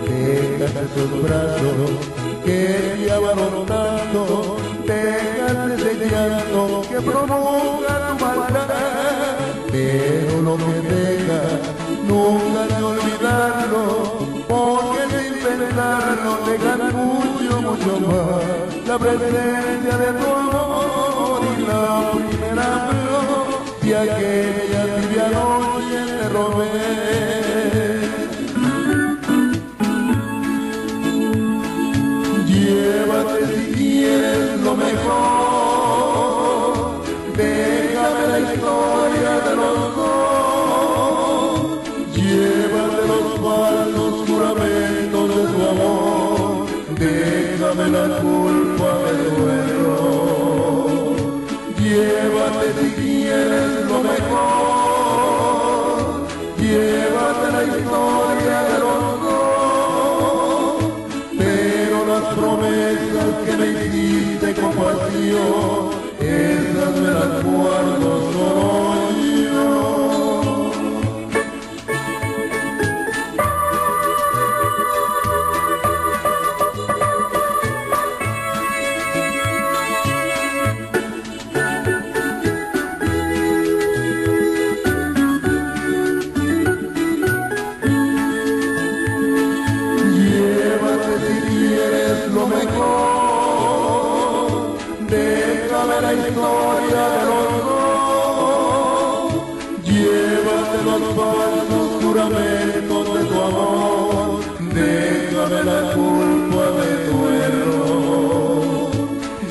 Déjate tus brazos que te amaron tanto, déjate ese llanto que provoca tu maldad. Pero lo que deja, nunca hay que olvidarlo, porque sin pensarlo dejan mucho, mucho más. La presencia de tu amor y la primera flor de aquella tibia noche te robé. Llévate si quieres lo mejor, déjame la historia de los dos. Llévate los falsos juramentos de tu amor, déjame la culpa del duelo. Llévate si quieres lo mejor, llévate la historia de los dos. Pero las promesas que me hiciste con pasión, esas me las guardo solo yo. Lo mejor, déjame la historia de los dos. Llévate los falsos juramentos de tu amor, déjame la culpa de tu error.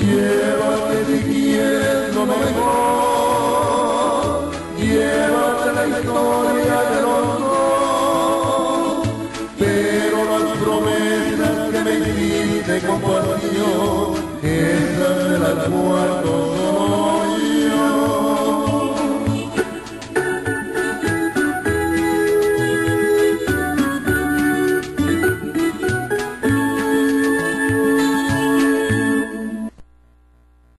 Llévate si quieres lo mejor, llévate la historia de los dos. Pero las promesas que me hiciste con pasión, esas me las guardo